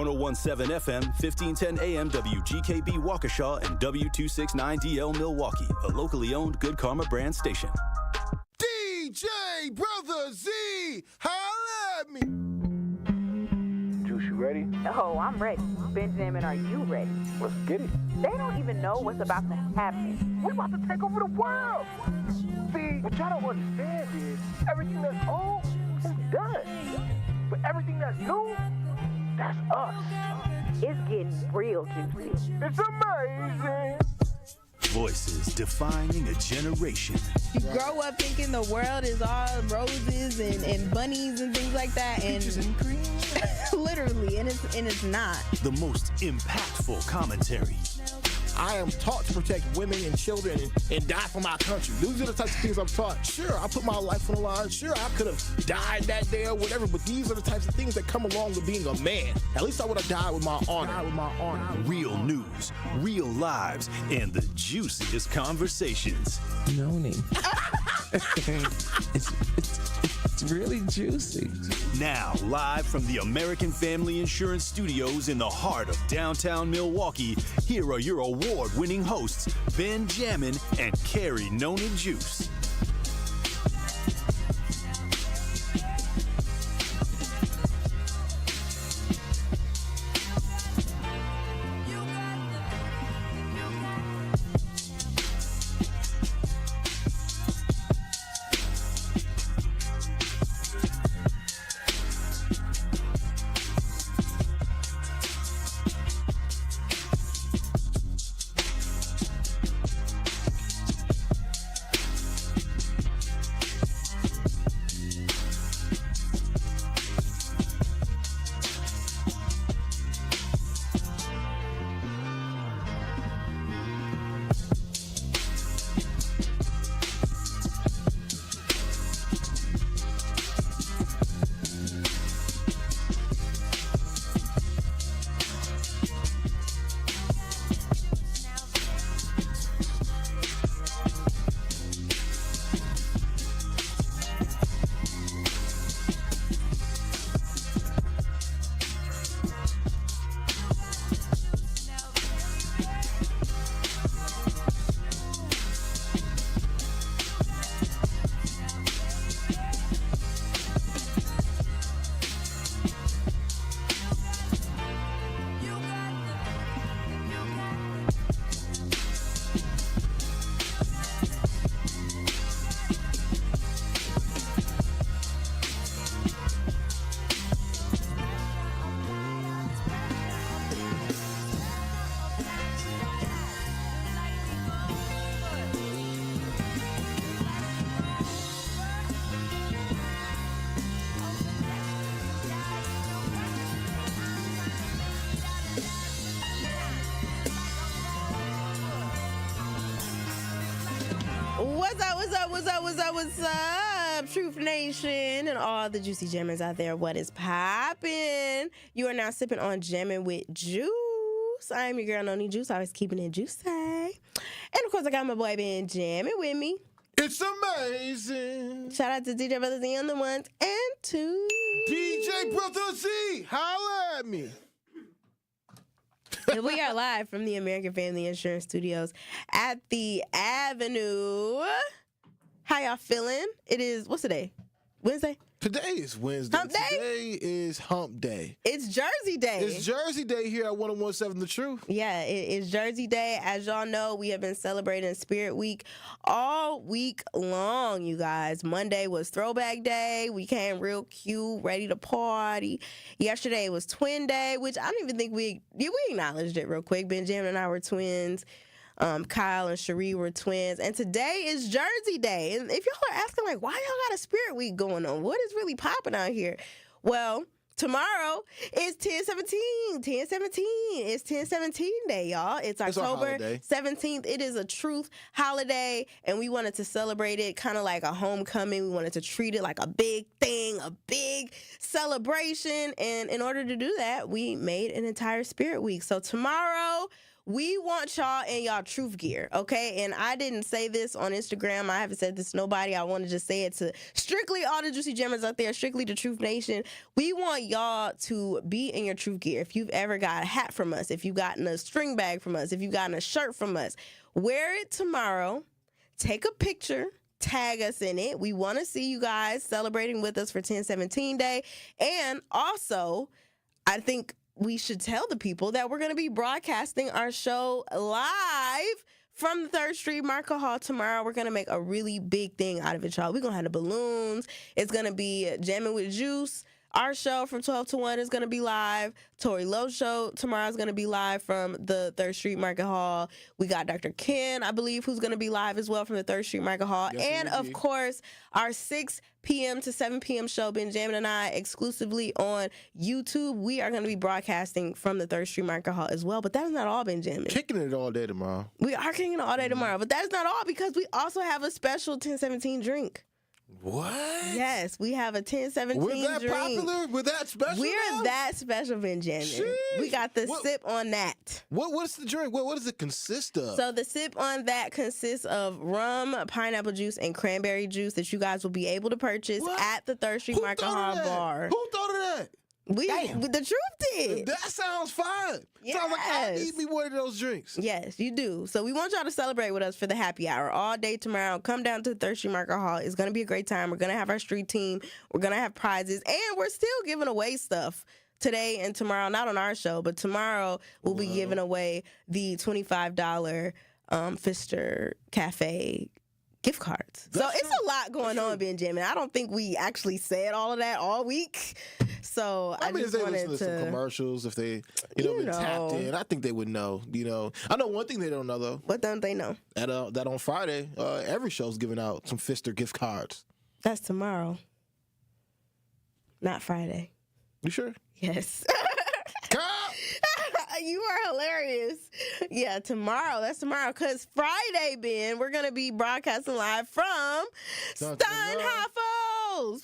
1017 FM, 1510 AM, WGKB Waukesha, and W269DL Milwaukee, a locally owned Good Karma brand station. DJ Brother Z, holla at me. Juice, you ready? Oh, I'm ready. Benjamin, are you ready? Let's get it. They don't even know what's about to happen. We're about to take over the world. See, what y'all don't understand is everything that's old is done. But everything that's new, that's us. It's getting real juicy. It's amazing. Voices defining a generation. You grow up thinking the world is all roses and bunnies and things like that, and literally, and it's not. The most impactful commentary. I am taught to protect women and children and die for my country. These are the types of things I'm taught. Sure, I put my life on the line. Sure, I could have died that day or whatever, but these are the types of things that come along with being a man. At least I would have died with my honor. Real news, real lives, and the juiciest conversations. Noni. It's really juicy. Now, live from the American Family Insurance Studios in the heart of downtown Milwaukee, here are your award-winning hosts, Ben Jammin and Carrie Noni Juice. What's up, Truth Nation and all the juicy jammers out there? What is poppin'? You are now sipping on Jammin with Juice. I am your girl, Noni Juice, always keeping it juicy. And of course, I got my boy Ben Jammin with me. It's amazing. Shout out to DJ Brother Z on the ones and twos. DJ Brother Z, holla at me. And we are live from the American Family Insurance Studios at the Avenue. How y'all feeling? It is, what's today? Wednesday? Today is Wednesday. Hump day? Today is Hump Day. It's Jersey Day. It's Jersey Day here at 1017 The Truth. Yeah, it is Jersey Day. As y'all know, we have been celebrating Spirit Week all week long, you guys. Monday was Throwback Day. We came real cute, ready to party. Yesterday was Twin Day, which I don't even think we acknowledged it real quick. Benjamin and I were twins. Kyle and Cherie were twins. And today is Jersey Day. And if y'all are asking, like, why y'all got a Spirit Week going on? What is really popping out here? Well, tomorrow is 10/17. 10/17. It's 10/17 Day, y'all. It's October 17th. It is a truth holiday, and we wanted to celebrate it kind of like a homecoming. We wanted to treat it like a big thing, a big celebration. And in order to do that, we made an entire Spirit Week. So tomorrow, we want y'all in y'all truth gear, okay? And I didn't say this on Instagram. I haven't said this to nobody. I want to just say it to strictly all the Juicy Jammers out there, strictly the Truth Nation. We want y'all to be in your truth gear. If you've ever got a hat from us, if you've gotten a string bag from us, if you've gotten a shirt from us, wear it tomorrow. Take a picture. Tag us in it. We want to see you guys celebrating with us for 1017 Day. And also, I think we should tell the people that we're going to be broadcasting our show live from the 3rd Street Market Hall tomorrow. We're going to make a really big thing out of it, y'all. We're going to have the balloons. It's going to be Jammin with Juice. Our show from 12 to 1 is going to be live. Tori Lowe's show tomorrow is going to be live from the 3rd Street Market Hall. We got Dr. Ken, I believe, who's going to be live as well from the 3rd Street Market Hall. Yes, and, of course, our 6 p.m. to 7 p.m. show, Ben Jammin and I, exclusively on YouTube. We are going to be broadcasting from the 3rd Street Market Hall as well. But that's not all, Ben Jammin. Kicking it all day tomorrow. We are kicking it all day tomorrow. But that's not all, because we also have a special 1017 drink. What? Yes, we have a 1017 We're that drink. popular? We're that special? We're now? that special, Benjamin. We got the sip on that. What's the drink? What does it consist of? So the sip on that consists of rum, pineapple juice, and cranberry juice that you guys will be able to purchase at the 3rd Street Market Hall bar. Who thought of that? The truth did. That sounds fine. Yes. Sounds like I need me one of those drinks. Yes, you do. So we want y'all to celebrate with us for the happy hour all day tomorrow. Come down to the 3rd Street Market Hall. It's going to be a great time. We're going to have our street team. We're going to have prizes. And we're still giving away stuff today and tomorrow. Not on our show, but tomorrow we'll be giving away the $25 Pfister Cafe gift cards. So it's a lot going on, Benjamin. I don't think we actually said all of that all week. So I mean, just if they wanted listen to some commercials, if they, been tapped in, I think they would know. I know one thing they don't know though. What don't they know? That on Friday, every show's giving out some Pfister gift cards. That's tomorrow, not Friday. You sure? Yes. You are hilarious. Yeah, tomorrow. That's tomorrow. Because Friday, Ben, we're going to be broadcasting live from Steinhoffel's. Woo, woo,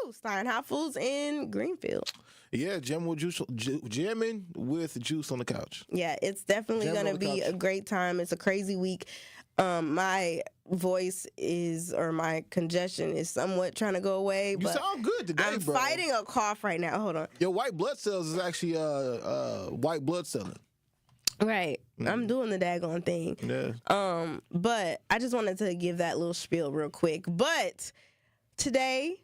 woo. Steinhoffel's in Greenfield. Yeah, jamming with juice on the couch. Yeah, it's definitely going to be a great time. It's a crazy week. My voice my congestion is somewhat trying to go away. You sound good today, I'm fighting a cough right now. Hold on. Your white blood cells is actually white blood cell. Right. I'm doing the daggone thing. Yeah. But I just wanted to give that little spiel real quick. But today,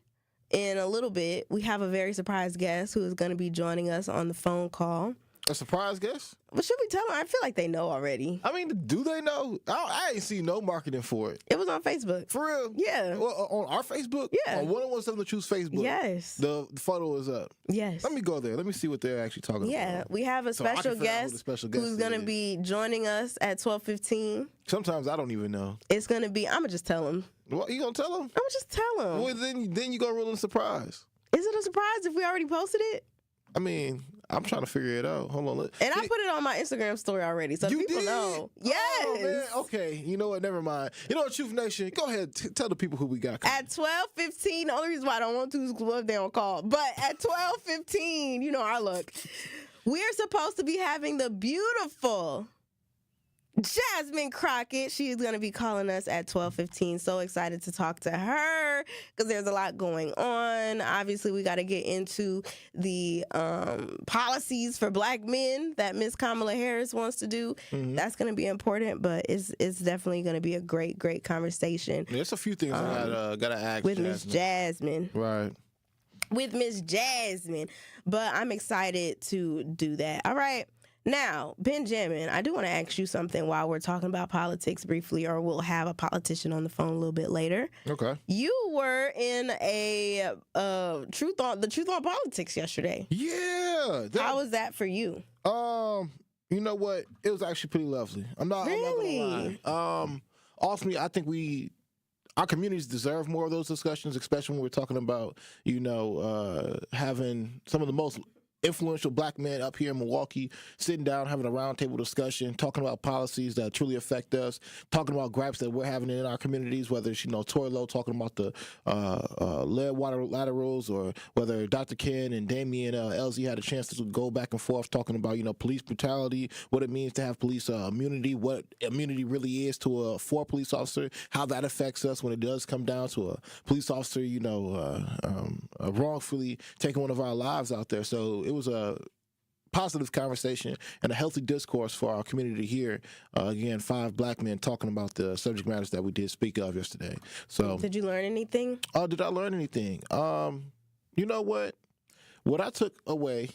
in a little bit, we have a very surprise guest who is going to be joining us on the phone call. A surprise guest? But should we tell them? I feel like they know already. I mean, do they know? I ain't seen no marketing for it. It was on Facebook. For real? Yeah. Well, on our Facebook? Yeah. On 101.7 The Truth's Facebook? Yes. The photo is up. Yes. Let me go there. Let me see what they're actually talking about. Yeah, we have a special guest who's going to be joining us at 12:15. Sometimes I don't even know. It's going to be, I'm going to just tell him. What, you going to tell him? I'm going to just tell him. Well, then you going to ruin the surprise. Is it a surprise if we already posted it? I mean, I'm trying to figure it out. Hold on. And I put it on my Instagram story already, so people know. Yes. Oh, man. Okay. You know what? Never mind. You know what, Truth Nation? Go ahead. Tell the people who we got. At 12:15, the only reason why I don't want to is because they don't call. But at 12:15, you know our luck. We're supposed to be having the beautiful Jasmine Crockett. She is going to be calling us at 12:15. So excited to talk to her because there's a lot going on. Obviously, we got to get into the policies for black men that Miss Kamala Harris wants to do. Mm-hmm. That's going to be important, but it's definitely going to be a great, great conversation. There's a few things I got to ask with Miss Jasmine. Right. With Miss Jasmine. But I'm excited to do that. All right. Now, Benjamin, I do want to ask you something while we're talking about politics briefly, or we'll have a politician on the phone a little bit later. Okay. You were in the Truth on Politics yesterday. Yeah. How was that for you? You know what? It was actually pretty lovely. I'm not gonna lie. Ultimately, I think our communities deserve more of those discussions, especially when we're talking about, having some of the most influential black men up here in Milwaukee, sitting down, having a roundtable discussion, talking about policies that truly affect us, talking about gripes that we're having in our communities, whether it's, Torlo talking about the lead water laterals, or whether Dr. Ken and Damian LZ had a chance to go back and forth talking about, police brutality, what it means to have police immunity, what immunity really is for a police officer, how that affects us when it does come down to a police officer, wrongfully taking one of our lives out there. So it was a positive conversation and a healthy discourse for our community here. Again, 5 black men talking about the subject matters that we did speak of yesterday. So, did you learn anything? Did I learn anything? You know what? What I took away.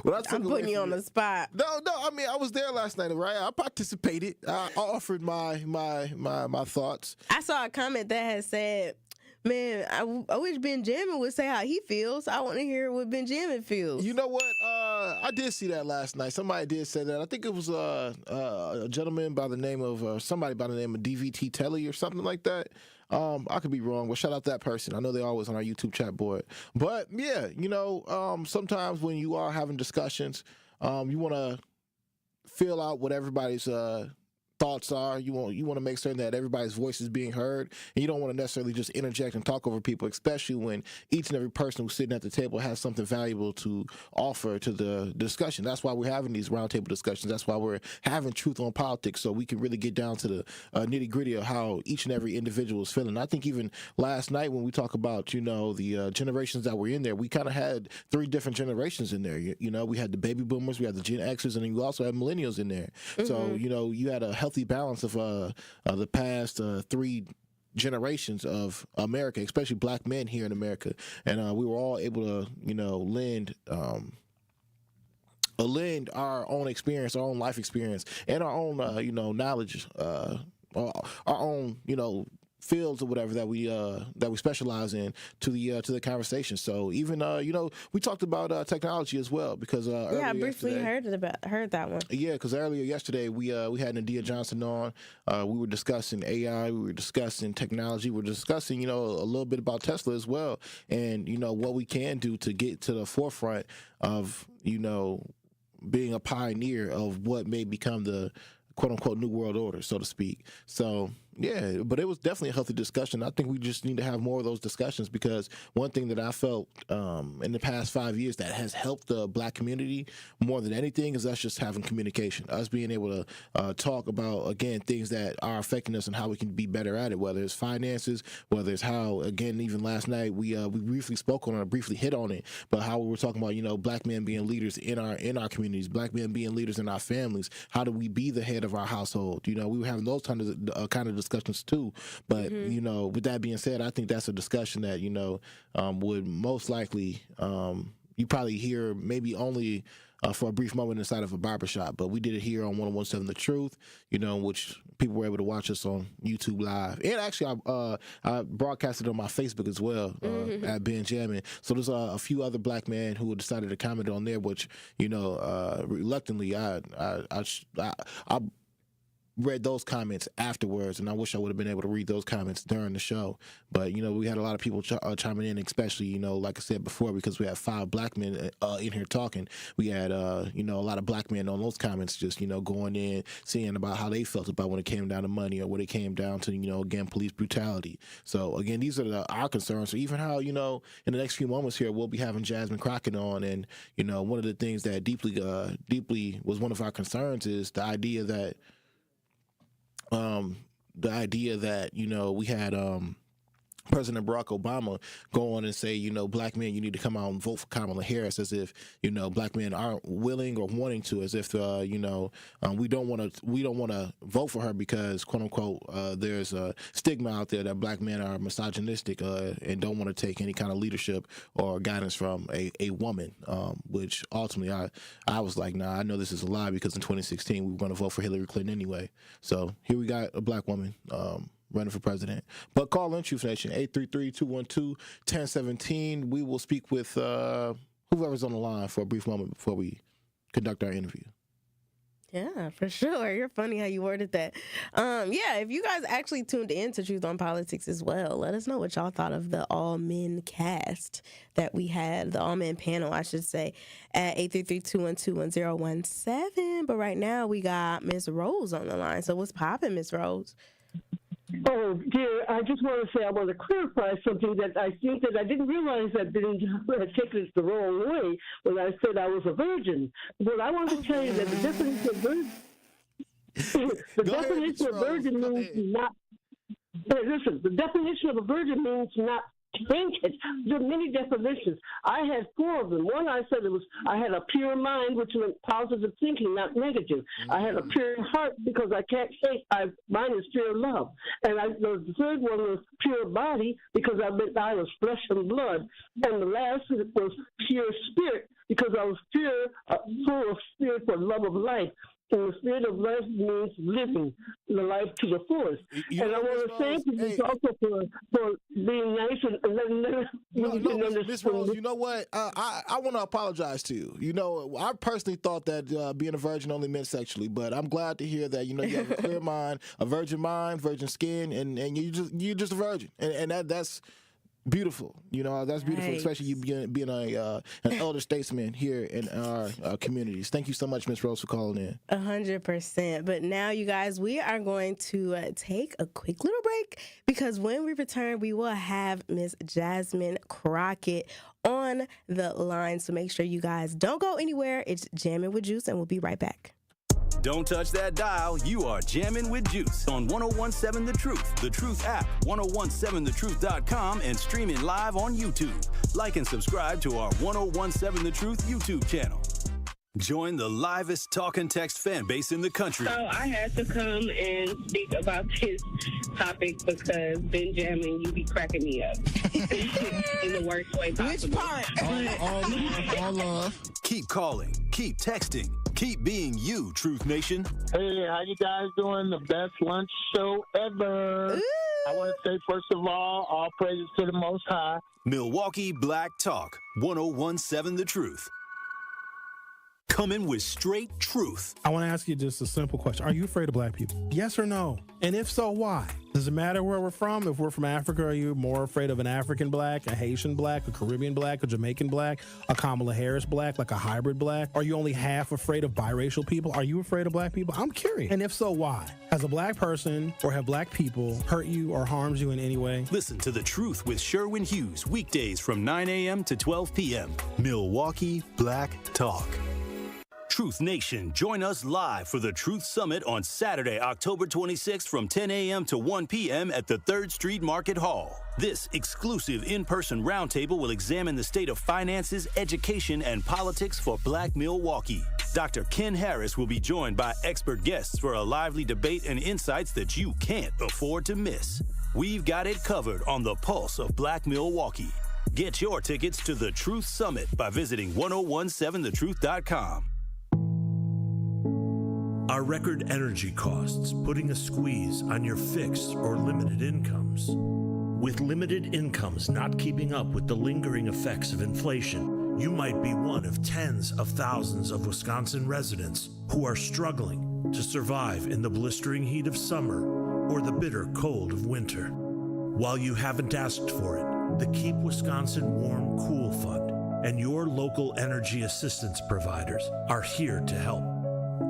I'm putting you on the spot. No. I mean, I was there last night, right? I participated. I offered my thoughts. I saw a comment that had said, "Man, I wish Benjamin would say how he feels. I want to hear what Benjamin feels." You know what? I did see that last night. Somebody did say that. I think it was a gentleman by the name of somebody by the name of DVT Telly or something like that. I could be wrong, but shout out that person. I know they're always on our YouTube chat board. But yeah, sometimes when you are having discussions, you want to fill out what everybody's thoughts are. You want to make certain that everybody's voice is being heard, and you don't want to necessarily just interject and talk over people, especially when each and every person who's sitting at the table has something valuable to offer to the discussion. That's why we're having these roundtable discussions. That's why we're having Truth on Politics, so we can really get down to the nitty gritty of how each and every individual is feeling. I think even last night when we talk about the generations that were in there, we kind of had 3 different generations in there. We had the baby boomers, we had the Gen Xers, and then you also had millennials in there. Mm-hmm. So you had a healthy balance of the past 3 generations of America, especially black men here in America, and we were all able to lend our own experience, our own life experience, and our own knowledge, our own fields or whatever that we specialize in to the conversation. So even we talked about technology as well, because I briefly heard that one. Yeah, because earlier yesterday we had Nadia Johnson on. We were discussing AI, we were discussing technology, we were discussing a little bit about Tesla as well, and what we can do to get to the forefront of being a pioneer of what may become the quote-unquote new world order, so to speak. So yeah, but it was definitely a healthy discussion. I think we just need to have more of those discussions, because one thing that I felt in the past 5 years that has helped the black community more than anything is us just having communication, us being able to talk about, again, things that are affecting us and how we can be better at it, whether it's finances, whether it's how, again, even last night we briefly spoke on it, briefly hit on it, but how we were talking about black men being leaders in our communities, black men being leaders in our families. How do we be the head of our household? We were having those kind of discussions too. But with that being said, I think that's a discussion that would most likely you probably hear maybe only for a brief moment inside of a barbershop. But we did it here on 101.7 The Truth, which people were able to watch us on YouTube Live. And actually, I broadcasted on my Facebook as well at Ben Jammin. So there's a few other black men who decided to comment on there, which, reluctantly, I read those comments afterwards, and I wish I would have been able to read those comments during the show. But we had a lot of people chiming in, especially like I said before, because we had 5 black men in here talking. We had a lot of black men on those comments, just going in, seeing about how they felt about when it came down to money, or when it came down to again, police brutality. So again, these are our concerns. So even how in the next few moments here, we'll be having Jasmine Crockett on, and one of the things that deeply was one of our concerns is the idea that we had President Barack Obama go on and say, black men, you need to come out and vote for Kamala Harris, as if, black men aren't willing or wanting to, as if, we don't want to vote for her because, quote unquote, there's a stigma out there that black men are misogynistic and don't want to take any kind of leadership or guidance from a woman, which ultimately I was like, nah, I know this is a lie, because in 2016 we were going to vote for Hillary Clinton anyway. So here we got a black woman running for president. But call in, Truth Nation, 833-212-1017. We will speak with whoever's on the line for a brief moment before we conduct our interview. Yeah, for sure. You're funny how you worded that. Yeah, if you guys actually tuned in to Truth on Politics as well, let us know what y'all thought of the all-men cast that we had, the all-men panel, I should say, at 833-212-1017. But right now, we got Miss Rose on the line. So what's popping, Miss Rose? Oh, dear, I just want to say I want to clarify something that I think that I didn't realize that Ben had taken it the wrong way when I said I was a virgin. But I want to tell you that the definition of virgin, means not. Hey, listen, the definition of a virgin means not tainted. There are many definitions. I had 4 of them. One, I said I had a pure mind, which meant positive thinking, not negative. I had a pure heart because I can't say mine is pure love. And the third one was pure body because I was flesh and blood. And the last was pure spirit because I was pure, full of spirit for love of life. And the spirit of life means living the life to the fullest. And I want to thank you also for being nice and letting them understand. Ms. Rose, you know what? I want to apologize to you. You know, I personally thought that being a virgin only meant sexually, but I'm glad to hear that, you know, you have a clear mind, virgin skin, and you're just a virgin. And that's beautiful. You know, that's beautiful, especially you being an elder statesman here in our communities. Thank you so much, Miss Rose, for calling in. 100%. But now, you guys, we are going to take a quick little break because when we return, we will have Miss Jasmine Crockett on the line. So make sure you guys don't go anywhere. It's Jammin' with Juice, and we'll be right back. Don't touch that dial. You are jamming with Juice on 1017 The Truth, The Truth app, 1017thetruth.com, and streaming live on YouTube. Like and subscribe to our 1017 The Truth YouTube channel. Join the livest talk and text fan base in the country. So I had to come and speak about this topic because Benjamin, you be cracking me up in the worst way possible. Which part? All love. Keep calling, keep texting, keep being you, Truth Nation. Hey, how you guys doing? The best lunch show ever. Ooh. I want to say, first of all praises to the Most High. Milwaukee Black Talk, 1017 The Truth. Coming with straight truth. I want to ask you just a simple question. Are you afraid of black people? Yes or no? And if so, why? Does it matter where we're from? If we're from Africa, are you more afraid of an African black, a Haitian black, a Caribbean black, a Jamaican black, a Kamala Harris black, like a hybrid black? Are you only half afraid of biracial people? Are you afraid of black people? I'm curious. And if so, why? Has a black person or have black people hurt you or harmed you in any way? Listen to The Truth with Sherwin Hughes, weekdays from 9 a.m. to 12 p.m. Milwaukee Black Talk. Truth Nation, join us live for the Truth Summit on Saturday, October 26th from 10 a.m. to 1 p.m. at the 3rd Street Market Hall. This exclusive in-person roundtable will examine the state of finances, education, and politics for Black Milwaukee. Dr. Ken Harris will be joined by expert guests for a lively debate and insights that you can't afford to miss. We've got it covered on the pulse of Black Milwaukee. Get your tickets to the Truth Summit by visiting 1017thetruth.com. Are record energy costs putting a squeeze on your fixed or limited incomes? With limited incomes not keeping up with the lingering effects of inflation, you might be one of tens of thousands of Wisconsin residents who are struggling to survive in the blistering heat of summer or the bitter cold of winter. While you haven't asked for it, the Keep Wisconsin Warm Cool Fund and your local energy assistance providers are here to help.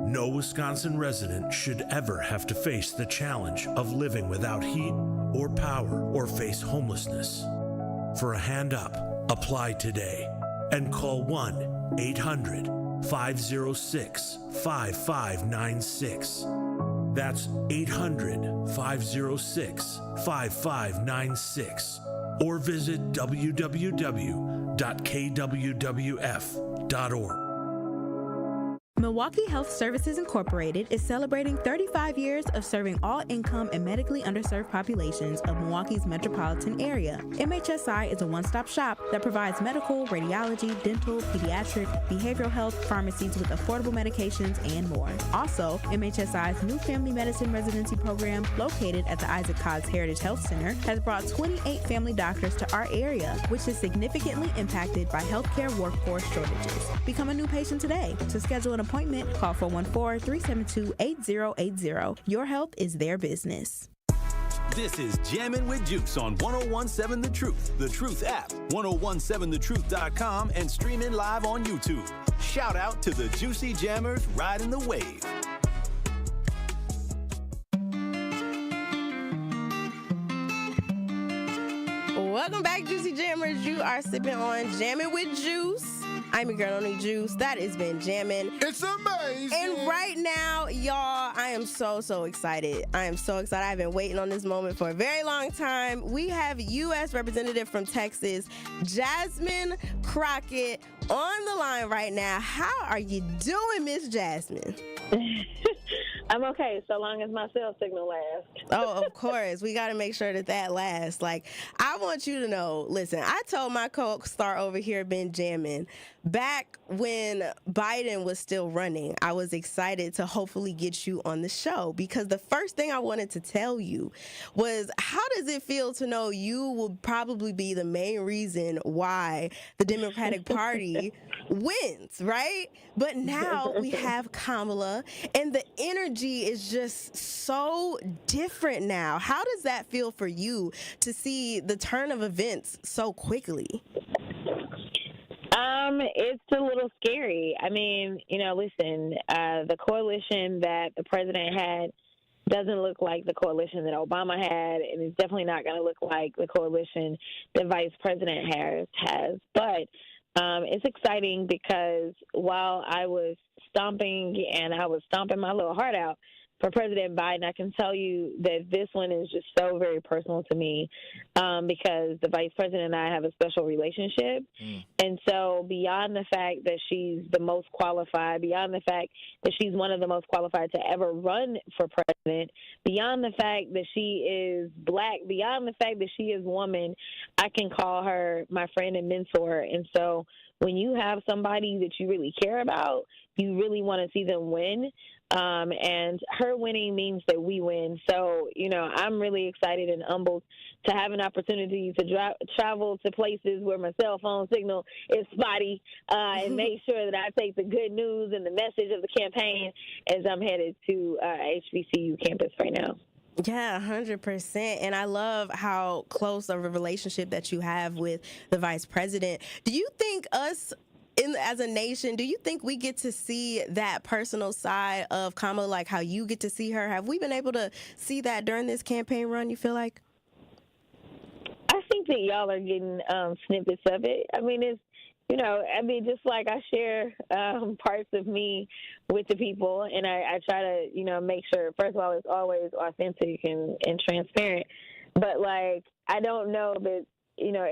No Wisconsin resident should ever have to face the challenge of living without heat or power or face homelessness. For a hand up, apply today and call 1-800-506-5596. That's 800-506-5596. Or visit www.kwwf.org. Milwaukee Health Services Incorporated is celebrating 35 years of serving all income and medically underserved populations of Milwaukee's metropolitan area. MHSI is a one-stop shop that provides medical, radiology, dental, pediatric, behavioral health, pharmacies with affordable medications, and more. Also, MHSI's new family medicine residency program, located at the Isaac Cogg's Heritage Health Center, has brought 28 family doctors to our area, which is significantly impacted by healthcare workforce shortages. Become a new patient today. To schedule an appointment, appointment, call 414-372-8080. Your health is their business. This is Jammin' with Juice on 1017 The Truth app, 1017thetruth.com, and streaming live on YouTube. Shout out to the Juicy Jammers riding the wave. Welcome back, Juicy Jammers. You are sipping on Jammin' with Juice. I'm your girl, Only Juice. That has been Jammin'. It's amazing. And right now, y'all, I am so excited. I am so excited. I've been waiting on this moment for a very long time. We have U.S. Representative from Texas, Jasmine Crockett, on the line right now. How are you doing, Miss Jasmine? I'm okay, so long as my cell signal lasts. Oh, of course. We got to make sure that lasts. Like, I want you to know, listen, I told my co-star over here, Ben Jammin, back when Biden was still running, I was excited to hopefully get you on the show, because the first thing I wanted to tell you was, how does it feel to know you will probably be the main reason why the Democratic Party wins, right? But now we have Kamala, and the energy is just so different now. How does that feel for you to see the turn of events so quickly? It's a little scary. I mean, listen, the coalition that the president had doesn't look like the coalition that Obama had, and it's definitely not going to look like the coalition that Vice President Harris has. But it's exciting because while I was stomping my little heart out for President Biden, I can tell you that this one is just so very personal to me, because the Vice President and I have a special relationship. And so beyond the fact that she's the most qualified, beyond the fact that she's one of the most qualified to ever run for president, beyond the fact that she is Black, beyond the fact that she is woman, I can call her my friend and mentor. And so when you have somebody that you really care about, you really want to see them win. And her winning means that we win. So, I'm really excited and humbled to have an opportunity to travel to places where my cell phone signal is spotty, and make sure that I take the good news and the message of the campaign as I'm headed to HBCU campus right now. Yeah, 100%. And I love how close of a relationship that you have with the vice president. Do you think as a nation, do you think we get to see that personal side of Kamala, like how you get to see her? Have we been able to see that during this campaign run, you feel like? I think that y'all are getting snippets of it. I mean, it's, just like I share parts of me with the people, and I try to, make sure, first of all, it's always authentic and transparent. But, I don't know that,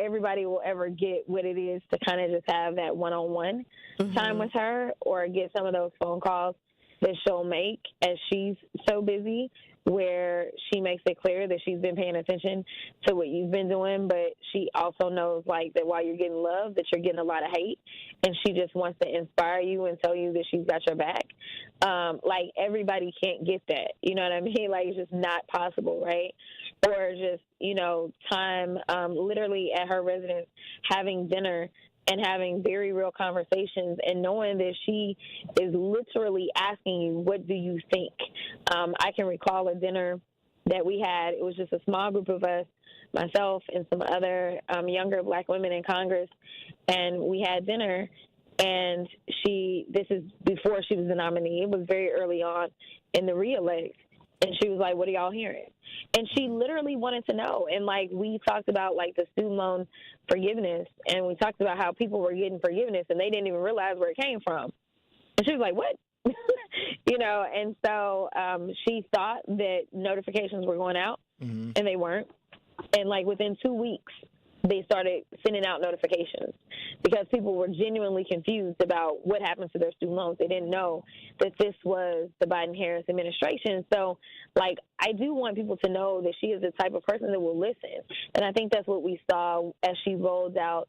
everybody will ever get what it is to kind of just have that one-on-one time with her, or get some of those phone calls that she'll make as she's so busy, where she makes it clear that she's been paying attention to what you've been doing, but she also knows that while you're getting love, that you're getting a lot of hate, and she just wants to inspire you and tell you that she's got your back. Everybody can't get that, you know what I mean? It's just not possible, right? Or just, time literally at her residence having dinner and having very real conversations, and knowing that she is literally asking you, what do you think? I can recall a dinner that we had. It was just a small group of us, myself and some other younger Black women in Congress, and we had dinner. And this is before she was the nominee. It was very early on in the Rhea legs. And she was like, what are y'all hearing? And she literally wanted to know. And, we talked about, the student loan forgiveness. And we talked about how people were getting forgiveness and they didn't even realize where it came from. And she was like, what? And so she thought that notifications were going out, and they weren't. And, within 2 weeks, they started sending out notifications because people were genuinely confused about what happened to their student loans. They didn't know that this was the Biden-Harris administration. So, I do want people to know that she is the type of person that will listen. And I think that's what we saw as she rolled out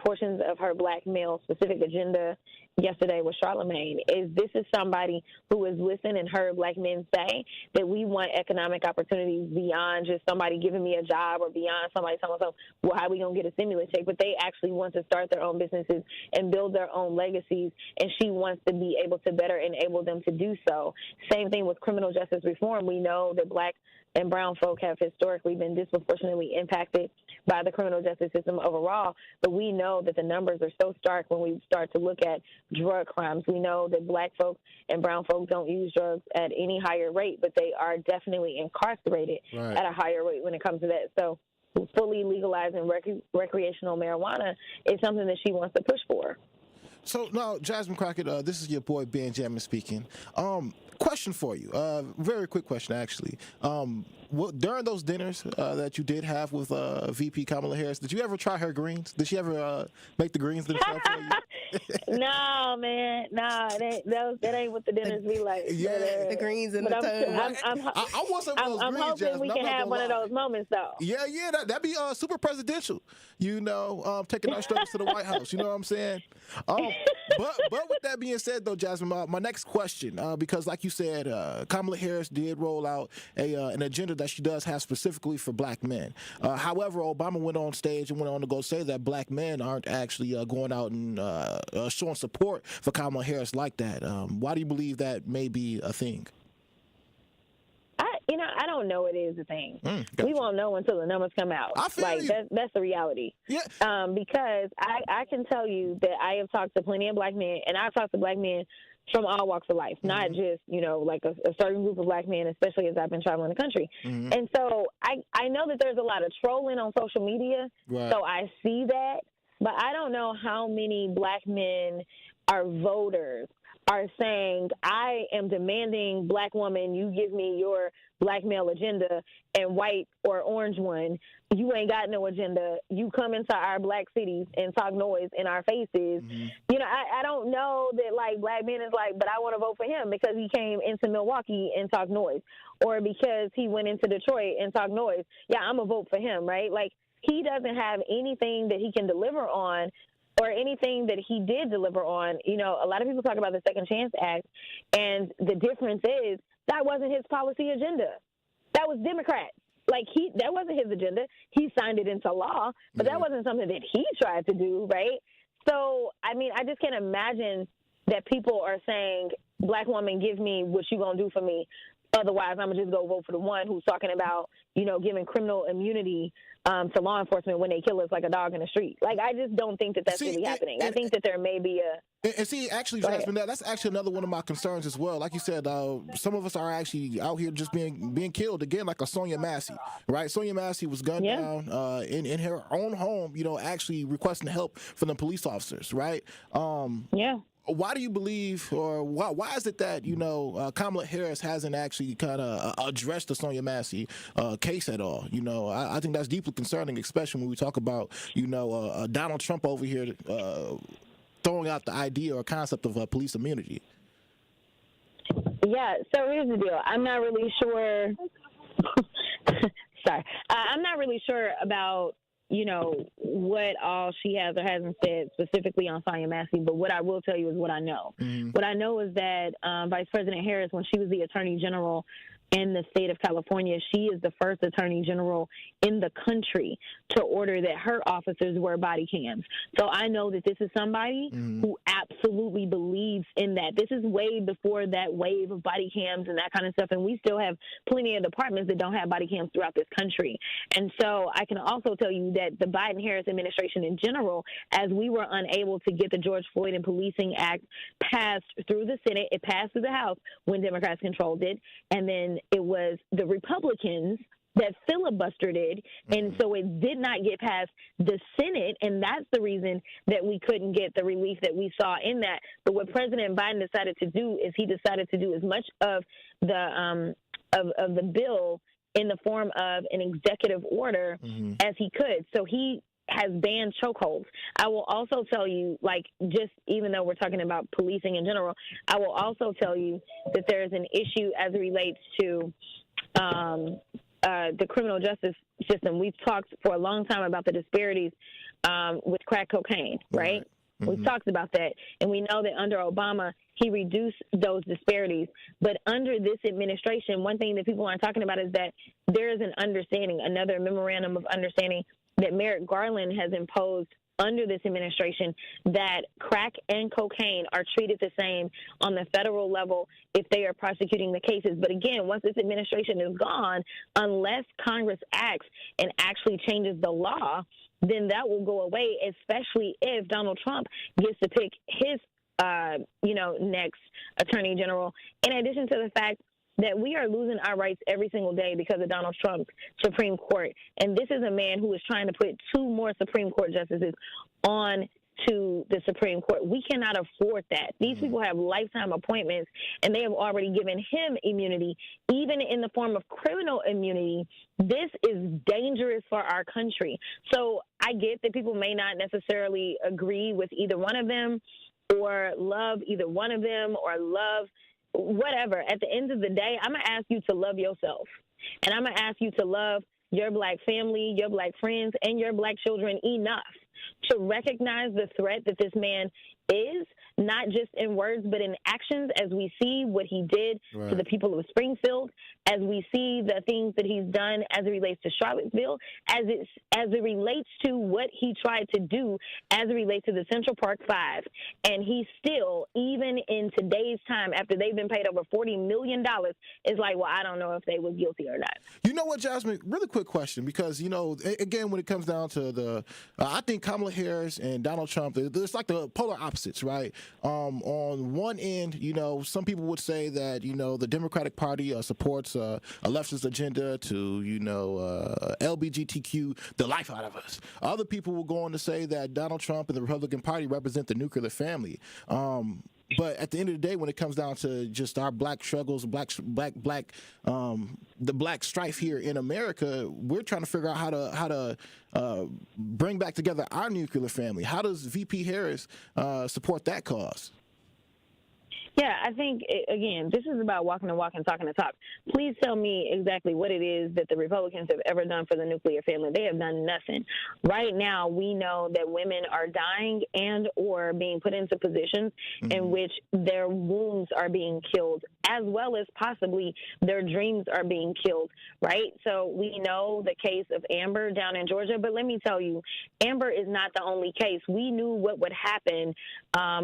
portions of her Black male-specific agenda yesterday with Charlamagne, is this is somebody who has listened and heard Black men say that we want economic opportunities beyond just somebody giving me a job or beyond somebody telling us, well, how are we going to get a stimulus check? But they actually want to start their own businesses and build their own legacies, and she wants to be able to better enable them to do so. Same thing with criminal justice reform. We know that Black and brown folk have historically been disproportionately impacted by the criminal justice system overall, but we know that the numbers are so stark when we start to look at drug crimes. We know that Black folk and brown folk don't use drugs at any higher rate, but they are definitely incarcerated at a higher rate when it comes to that. So fully legalizing recreational marijuana is something that she wants to push for. So now, Jasmine Crockett, this is your boy Ben Jammin speaking. Question for you, very quick question actually. During those dinners that you did have with VP Kamala Harris, did you ever try her greens? Did she ever make the greens themselves for you? No, man, that ain't what the dinners be like. Yeah, the greens in the tub. I want some of those I'm greens, hoping Jasmine. we can have one of those moments, though. Yeah, that'd be super presidential. You know, taking our struggles to the White House. You know what I'm saying? But with that being said, though, Jasmine, my next question, because like you said, Kamala Harris did roll out an agenda that she does have specifically for Black men. However, Obama went on stage and went on to go say that Black men aren't actually going out and showing support for Kamala Harris like that. Why do you believe that may be a thing? I don't know it is a thing. Gotcha. We won't know until the numbers come out. I feel you. That's the reality. Yeah. Because I can tell you that I have talked to plenty of Black men, and I've talked to Black men from all walks of life, not just, like a certain group of Black men, especially as I've been traveling the country. And so I know that there's a lot of trolling on social media, so I see that, but I don't know how many Black men are voters are saying, I am demanding Black woman, you give me your Black male agenda, and white or orange one, you ain't got no agenda. You come into our Black cities and talk noise in our faces. I don't know that, Black men is but I want to vote for him because he came into Milwaukee and talked noise, or because he went into Detroit and talked noise. Yeah, I'm going to vote for him, right? He doesn't have anything that he can deliver on, or anything that he did deliver on. A lot of people talk about the Second Chance Act, and the difference is that wasn't his policy agenda. That was Democrats. That wasn't his agenda. He signed it into law, but that wasn't something that he tried to do, right? So, I just can't imagine that people are saying, Black woman, give me what you gonna do for me. Otherwise, I'm going to just go vote for the one who's talking about, giving criminal immunity to law enforcement when they kill us like a dog in the street. I just don't think that that's really happening. I think that there may be a... And see, actually, Jasmine, that's actually another one of my concerns as well. Like you said, some of us are actually out here just being killed, again, like a Sonia Massey, right? Sonia Massey was gunned down in her own home, actually requesting help from the police officers, right? Why do you believe, or why is it that, Kamala Harris hasn't actually kind of addressed the Sonia Massey case at all? I think that's deeply concerning, especially when we talk about, Donald Trump over here throwing out the idea or concept of police immunity. Yeah, so here's the deal. I'm not really sure. Sorry. I'm not really sure about, what all she has or hasn't said specifically on Sonia Massey, but what I will tell you is what I know. What I know is that Vice President Harris, when she was the Attorney General in the state of California, she is the first Attorney General in the country to order that her officers wear body cams. So I know that this is somebody who absolutely believes in that. This is way before that wave of body cams and that kind of stuff, and we still have plenty of departments that don't have body cams throughout this country. And so I can also tell you that the Biden-Harris administration in general, as we were unable to get the George Floyd and Policing Act passed through the Senate, it passed through the House when Democrats controlled it, and then it was the Republicans that filibustered it, and so it did not get past the Senate, and that's the reason that we couldn't get the relief that we saw in that. But what President Biden decided to do is he decided to do as much of the of the bill in the form of an executive order as he could. So he has banned chokeholds. I will also tell you, just even though we're talking about policing in general, I will also tell you that there is an issue as it relates to the criminal justice system. We've talked for a long time about the disparities with crack cocaine, right? We've talked about that. And we know that under Obama, he reduced those disparities. But under this administration, one thing that people aren't talking about is that there is an understanding, another memorandum of understanding that Merrick Garland has imposed under this administration, that crack and cocaine are treated the same on the federal level if they are prosecuting the cases. But again, once this administration is gone, unless Congress acts and actually changes the law, then that will go away, especially if Donald Trump gets to pick his, next attorney general. In addition to the fact that we are losing our rights every single day because of Donald Trump's Supreme Court. And this is a man who is trying to put 2 more Supreme Court justices on to the Supreme Court. We cannot afford that. These people have lifetime appointments, and they have already given him immunity, even in the form of criminal immunity. This is dangerous for our country. So I get that people may not necessarily agree with either one of them or love either one of them or love whatever. At the end of the day, I'm going to ask you to love yourself. And I'm going to ask you to love your Black family, your Black friends, and your Black children enough to recognize the threat that this man is, not just in words, but in actions, as we see what he did to the people of Springfield, as we see the things that he's done as it relates to Charlottesville, as it relates to what he tried to do as it relates to the Central Park Five. And he still, even in today's time, after they've been paid over $40 million, is like, well, I don't know if they were guilty or not. You know what, Jasmine? Really quick question, because, again, when it comes down to I think Kamala Harris and Donald Trump, it's like the polar opposites, right? On one end, some people would say that, the Democratic Party supports a leftist agenda to, LGBTQ the life out of us. Other people will go on to say that Donald Trump and the Republican Party represent the nuclear family. But at the end of the day, when it comes down to just our Black struggles, the Black strife here in America, we're trying to figure out how to bring back together our nuclear family. How does VP Harris support that cause? Yeah, I think, again, this is about walking the walk and talking the talk. Please tell me exactly what it is that the Republicans have ever done for the nuclear family. They have done nothing. Right now, we know that women are dying and or being put into positions in which their wombs are being killed, as well as possibly their dreams are being killed, right? So we know the case of Amber down in Georgia, but let me tell you, Amber is not the only case. We knew what would happen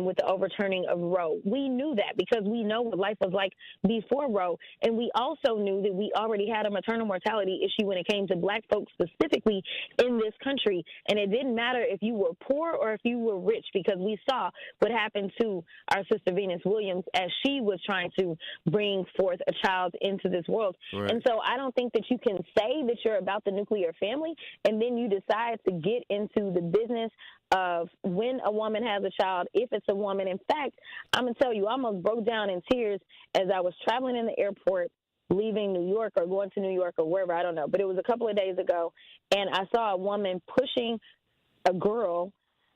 with the overturning of Roe. We knew that because we know what life was like before Roe. And we also knew that we already had a maternal mortality issue when it came to Black folks specifically in this country. And it didn't matter if you were poor or if you were rich, because we saw what happened to our sister Venus Williams as she was trying to bring forth a child into this world. Right. And so I don't think that you can say that you're about the nuclear family and then you decide to get into the business of when a woman has a child, if it's a woman. In fact, I'm going to tell you, I almost broke down in tears as I was traveling in the airport, leaving New York or going to New York or wherever, I don't know. But it was a couple of days ago, and I saw a woman pushing a girl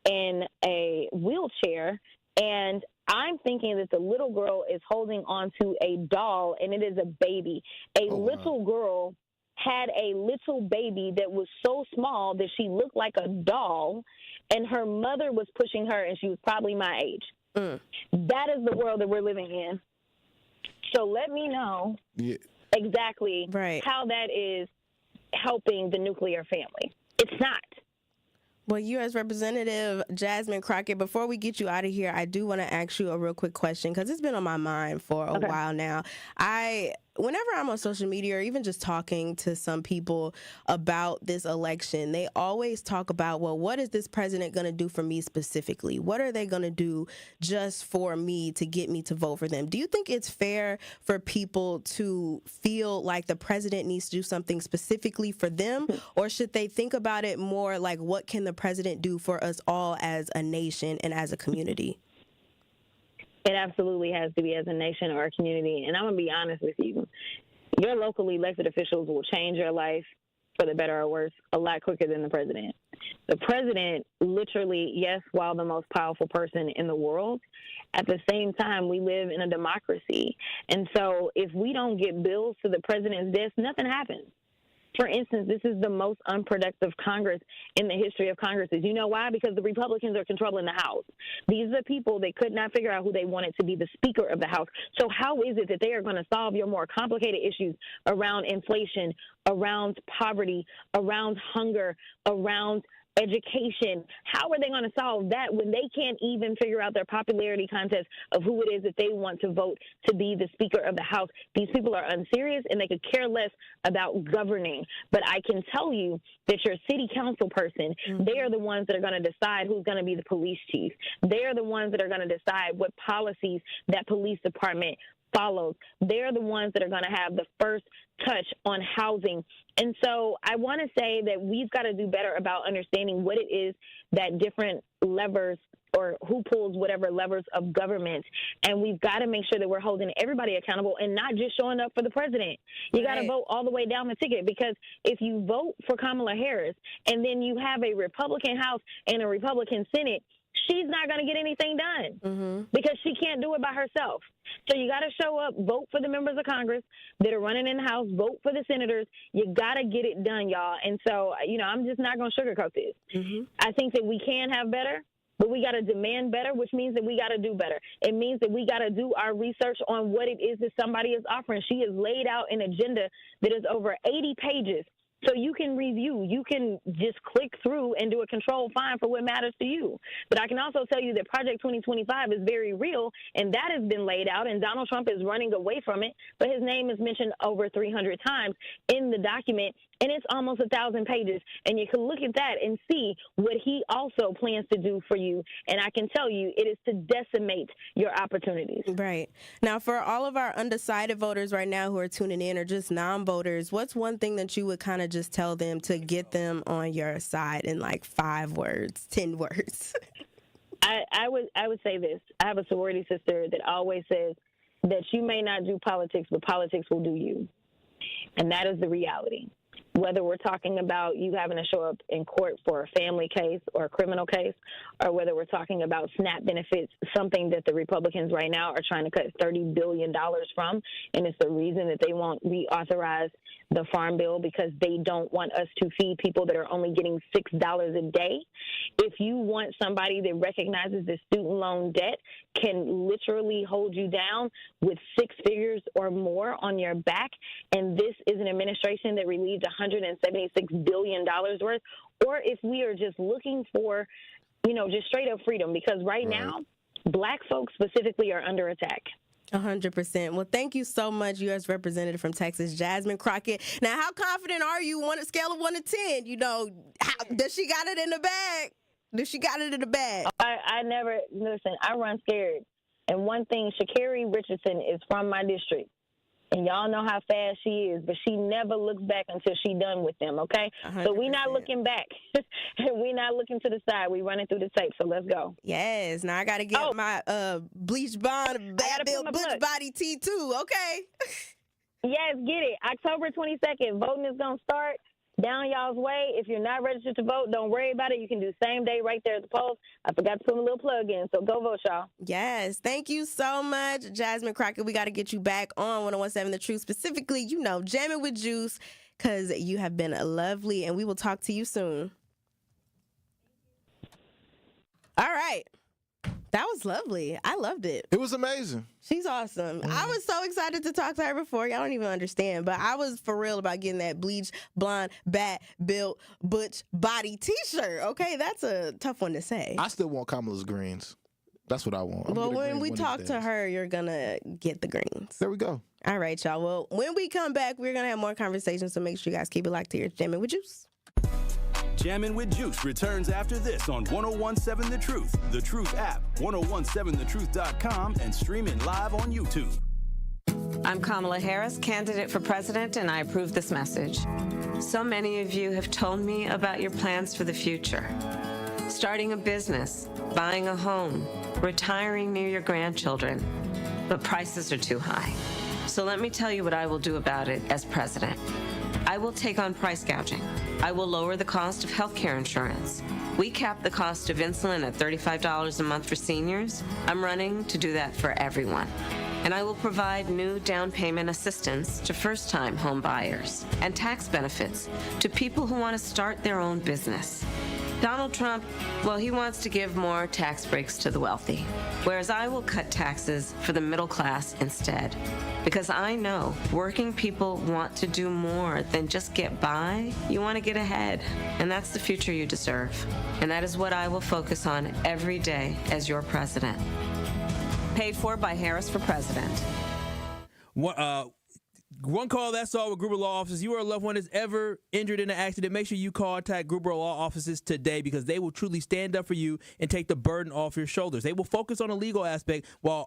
in a wheelchair, and I'm thinking that the little girl is holding on to a doll, and it is a baby. Little girl had a little baby that was so small that she looked like a doll, and her mother was pushing her, and she was probably my age. That is the world that we're living in. So let me know exactly how that is helping the nuclear family. It's not. Well, U.S. Representative Jasmine Crockett, before we get you out of here, I do want to ask you a real quick question because it's been on my mind for a while now. Whenever I'm on social media or even just talking to some people about this election, they always talk about, well, what is this president going to do for me specifically? What are they going to do just for me to get me to vote for them? Do you think it's fair for people to feel like the president needs to do something specifically for them? Or should they think about it more like, what can the president do for us all as a nation and as a community? It absolutely has to be as a nation or a community. And I'm going to be honest with you. Your locally elected officials will change your life for the better or worse a lot quicker than the president. The president literally, yes, while the most powerful person in the world, at the same time, we live in a democracy. And so if we don't get bills to the president's desk, nothing happens. For instance, this is the most unproductive Congress in the history of Congresses. You know why? Because the Republicans are controlling the House. These are people that could not figure out who they wanted to be the Speaker of the House. So how is it that they are going to solve your more complicated issues around inflation, around poverty, around hunger, around education? How are they going to solve that when they can't even figure out their popularity contest of who it is that they want to vote to be the Speaker of the House? These people are unserious, and they could care less about governing. But I can tell you that your city council person, they are the ones that are going to decide who's going to be the police chief. They are the ones that are going to decide what policies that police department follows. They're the ones that are going to have the first touch on housing. And so I want to say that we've got to do better about understanding what it is that different levers or who pulls whatever levers of government. And we've got to make sure that we're holding everybody accountable and not just showing up for the president. You got to vote all the way down the ticket, because if you vote for Kamala Harris and then you have a Republican House and a Republican Senate, she's not going to get anything done because she can't do it by herself. So you got to show up, vote for the members of Congress that are running in the House, vote for the senators. You got to get it done, y'all. And so, I'm just not going to sugarcoat this. I think that we can have better, but we got to demand better, which means that we got to do better. It means that we got to do our research on what it is that somebody is offering. She has laid out an agenda that is over 80 pages. So you can review, you can just click through and do a control find for what matters to you. But I can also tell you that Project 2025 is very real, and that has been laid out, and Donald Trump is running away from it, but his name is mentioned over 300 times in the document, and it's almost 1,000 pages. And you can look at that and see what he also plans to do for you. And I can tell you it is to decimate your opportunities. Right. Now, for all of our undecided voters right now who are tuning in, or just non-voters, what's one thing that you would kind of just tell them to get them on your side in like 5 words, 10 words? I would say this. I have a sorority sister that always says that you may not do politics, but politics will do you. And that is the reality. Whether we're talking about you having to show up in court for a family case or a criminal case, or whether we're talking about SNAP benefits, something that the Republicans right now are trying to cut $30 billion from, and it's the reason that they won't reauthorize the Farm Bill, because they don't want us to feed people that are only getting $6 a day. If you want somebody that recognizes that student loan debt can literally hold you down with 6 figures or more on your back, and this is an administration that relieved $176 billion worth, or if we are just looking for, just straight up freedom, because right now, Black folks specifically are under attack. 100%. Well, thank you so much, U.S. Representative from Texas, Jasmine Crockett. Now, how confident are you on a scale of 1 to 10? Does she got it in the bag? Does she got it in the bag? I never, listen, I run scared. And one thing, Sha'Carri Richardson is from my district. And y'all know how fast she is, but she never looks back until she done with them, okay? 100%. So we not looking back. We not looking to the side. We running through the tape, so let's go. Yes. Now I got to get my bleach bond, bad bill, bleach body tea too, okay? Yes, get it. October 22nd, voting is going to start. Down y'all's way. If you're not registered to vote, don't worry about it. You can do same day right there at the polls. I forgot to put a little plug in, so go vote, y'all. Yes. Thank you so much, Jasmine Crockett. We got to get you back on 101.7 The Truth, specifically, Jammin' with Juice, because you have been lovely, and we will talk to you soon. All right. That was lovely. I loved it. It was amazing. She's awesome. I was so excited to talk to her before. Y'all don't even understand. But I was for real about getting that bleach, blonde, bad, built, butch body t-shirt. Okay, that's a tough one to say. I still want Kamala's greens. That's what I want. Well, when we talk to her, you're going to get the greens. There we go. All right, y'all. Well, when we come back, we're going to have more conversations. So make sure you guys keep it locked here. Jammin' with Juice. Jammin' with Juice returns after this on 101.7 The Truth, The Truth app, 1017thetruth.com, and streaming live on YouTube. I'm Kamala Harris, candidate for president, and I approve this message. So many of you have told me about your plans for the future. Starting a business, buying a home, retiring near your grandchildren. But prices are too high. So let me tell you what I will do about it as president. I will take on price gouging. I will lower the cost of health care insurance. We cap the cost of insulin at $35 a month for seniors. I'm running to do that for everyone. And I will provide new down payment assistance to first-time home buyers and tax benefits to people who want to start their own business. Donald Trump, well, he wants to give more tax breaks to the wealthy, whereas I will cut taxes for the middle class instead. Because I know working people want to do more than just get by. You want to get ahead, and that's the future you deserve. And that is what I will focus on every day as your president. Paid for by Harris for President. One call, that's all, with Gruber Law Offices. You or a loved one is ever injured in an accident, make sure you contact Gruber Law Offices today, because they will truly stand up for you and take the burden off your shoulders. They will focus on the legal aspect while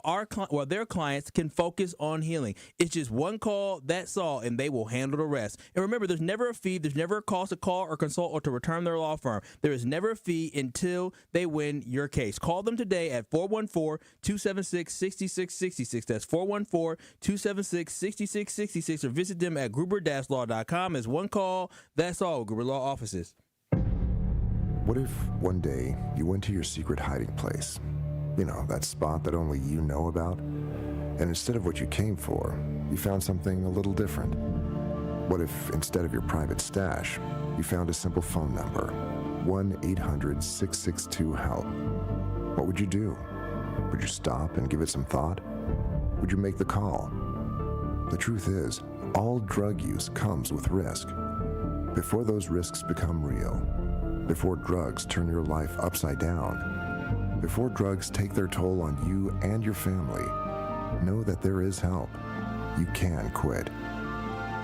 their clients can focus on healing. It's just one call, that's all, and they will handle the rest. And remember, there's never a fee, there's never a cost to call or consult or to return their law firm. There is never a fee until they win your case. Call them today at 414-276-6666. That's 414-276-6666. Or visit them at gruber-law.com. As one call, that's all. Gruber Law Offices. What if one day you went to your secret hiding place? You know, that spot that only you know about? And instead of what you came for, you found something a little different. What if instead of your private stash, you found a simple phone number, 1-800-662-HELP? What would you do? Would you stop and give it some thought? Would you make the call? The truth is, all drug use comes with risk. Before those risks become real, before drugs turn your life upside down, before drugs take their toll on you and your family, know that there is help. You can quit.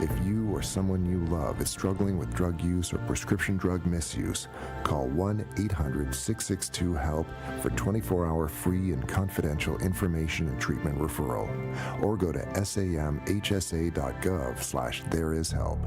If you or someone you love is struggling with drug use or prescription drug misuse, call 1-800-662-HELP for 24-hour free and confidential information and treatment referral, or go to samhsa.gov/thereishelp.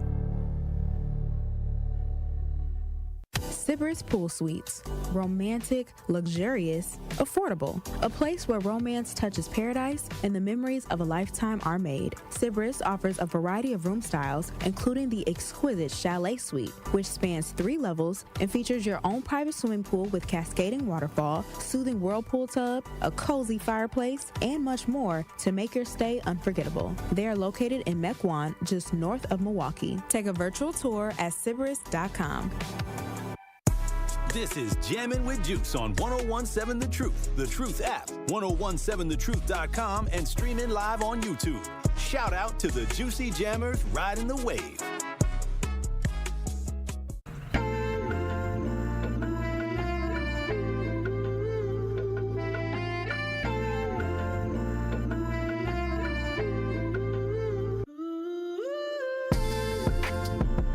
Sybaris Pool Suites. Romantic, luxurious, affordable. A place where romance touches paradise and the memories of a lifetime are made. Sybaris offers a variety of room styles, including the exquisite Chalet Suite, which spans 3 levels and features your own private swimming pool with cascading waterfall, soothing whirlpool tub, a cozy fireplace, and much more to make your stay unforgettable. They are located in Mequon, just north of Milwaukee. Take a virtual tour at sybaris.com. This is Jammin' with Juice on 1017 The Truth, The Truth app, 1017thetruth.com, and streaming live on YouTube. Shout out to the Juicy Jammers riding the wave.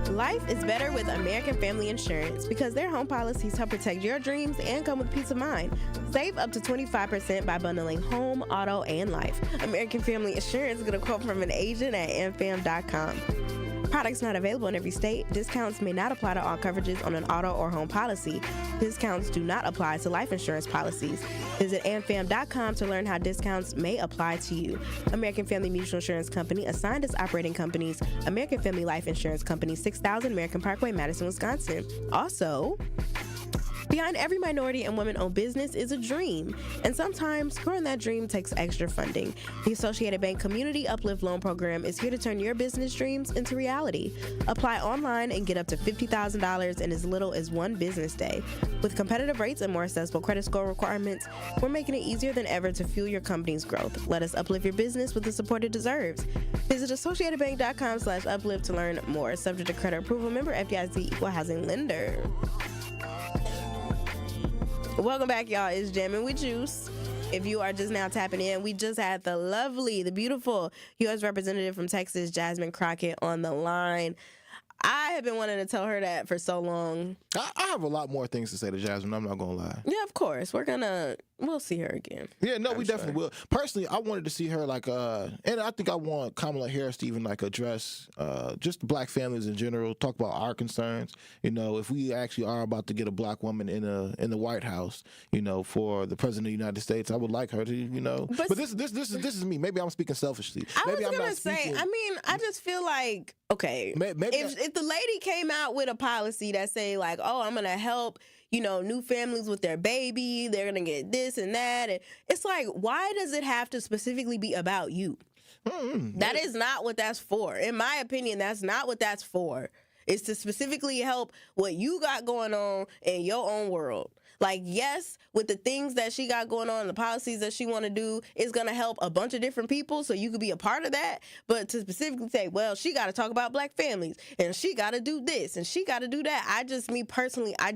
Life is better with American Family Insurance because their home policies help protect your dreams and come with peace of mind. Save up to 25% by bundling home, auto, and life. American Family Insurance, get a quote from an agent at amfam.com. Products not available in every state. Discounts may not apply to all coverages on an auto or home policy. Discounts do not apply to life insurance policies. Visit amfam.com to learn how discounts may apply to you. American Family Mutual Insurance Company, assigned as operating companies, American Family Life Insurance Company, 6000 American Parkway, Madison, Wisconsin. Also, behind every minority and women-owned business is a dream, and sometimes growing that dream takes extra funding. The Associated Bank Community Uplift Loan Program is here to turn your business dreams into reality. Apply online and get up to $50,000 in as little as 1 business day. With competitive rates and more accessible credit score requirements, we're making it easier than ever to fuel your company's growth. Let us uplift your business with the support it deserves. Visit associatedbank.com/uplift to learn more. Subject to credit approval. Member FDIC, Equal Housing Lender. Welcome back, y'all. It's Jammin' with Juice. If you are just now tapping in, we just had the lovely, the beautiful U.S. Representative from Texas, Jasmine Crockett, on the line. I have been wanting to tell her that for so long. I have a lot more things to say to Jasmine. I'm not going to lie. Yeah, of course. We'll see her again. Yeah, no, we definitely will. Personally, I wanted to see her and I think I want Kamala Harris to even address just black families in general, talk about our concerns. You know, if we actually are about to get a black woman in the White House, you know, for the President of the United States, I would like her to, you know. But this is me. Maybe I'm speaking selfishly. I just feel like, okay, if the lady came out with a policy that say oh, I'm gonna help, new families with their baby. They're going to get this and that. And it's like, why does it have to specifically be about you? That is not what that's for. In my opinion, that's not what that's for. It's to specifically help what you got going on in your own world. Like, yes, with the things that she got going on, the policies that she want to do, is going to help a bunch of different people, so you could be a part of that. But to specifically say, well, she got to talk about black families, and she got to do this, and she got to do that. Me personally, I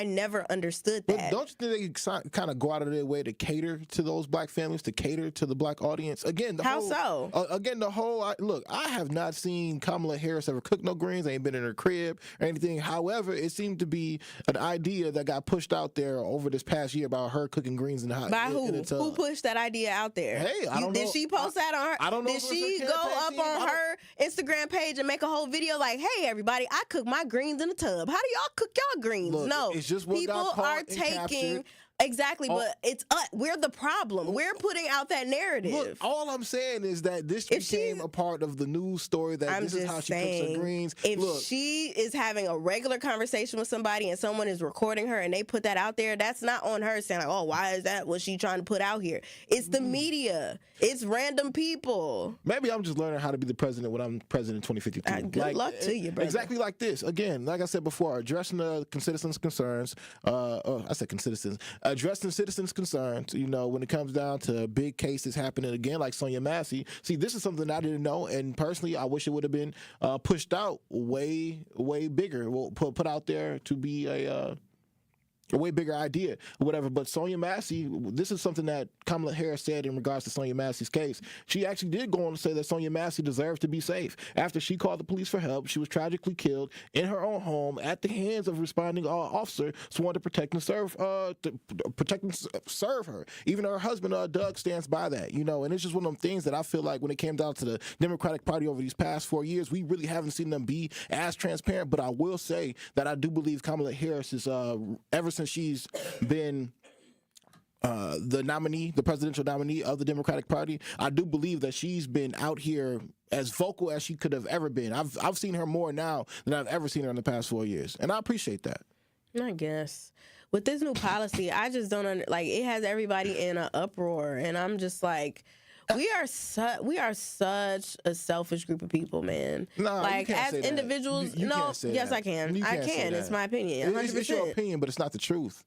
never understood that. But don't you think they kind of go out of their way to cater to those black families, to cater to the black audience? Again, look, I have not seen Kamala Harris ever cook no greens. I ain't been in her crib or anything. However, it seemed to be an idea that got pushed out there over this past year about her cooking greens in the hot. By who? Who pushed that idea out there? Hey, I don't know. Did she post that on her? I don't know. Did she go up on her Instagram page and make a whole video like, "Hey, everybody, I cook my greens in a tub. How do y'all cook y'all greens?" Look, no, it's just what people got caught are and taking. captured. Exactly, but it's us. We're the problem. We're putting out that narrative. Look, all I'm saying is that this became a part of the news story that this is how she cooks her greens. If she is having a regular conversation with somebody and someone is recording her and they put that out there, that's not on her saying like, "Oh, why is that what she trying to put out here?" It's the media. It's random people. Maybe I'm just learning how to be the president when I'm president in 2052. Good luck to you, brother. Exactly like this. Again, like I said before, addressing the citizens' concerns. Addressing citizens' concerns, when it comes down to big cases happening again, like Sonia Massey. See, this is something I didn't know, and personally, I wish it would have been pushed out way bigger, put out there to be a way bigger idea or whatever. But Sonia Massey, this is something that Kamala Harris said in regards to Sonia Massey's case. She actually did go on to say that Sonia Massey deserves to be safe. After she called the police for help, she was tragically killed in her own home at the hands of a responding officer sworn to protect and serve her. Even her husband, Doug, stands by that, and it's just one of them things that I feel like when it came down to the Democratic Party over these past 4 years, we really haven't seen them be as transparent. But I will say that I do believe Kamala Harris is, ever since she's been the presidential nominee of the Democratic Party, I do believe that she's been out here as vocal as she could have ever been. I've seen her more now than I've ever seen her in the past 4 years, and I appreciate that. I guess with this new policy, I just don't it has everybody in an uproar, and I'm just like, we are such a selfish group of people, man. No, like, as individuals, I can. It's my opinion. 100%. It's your opinion, but it's not the truth.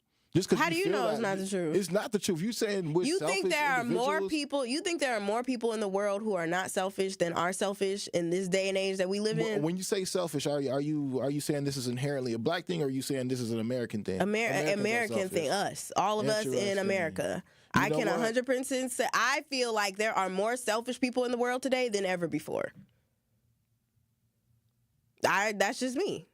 How do you know it's not the truth? It's not the truth. You saying we're selfish think there are more individuals? people? You think there are more people in the world who are not selfish than are selfish in this day and age that we live in? When you say selfish, are you saying this is inherently a black thing, or are you saying this is an American thing? American thing. Us, all of us in America. I can 100% say I feel like there are more selfish people in the world today than ever before. That's just me.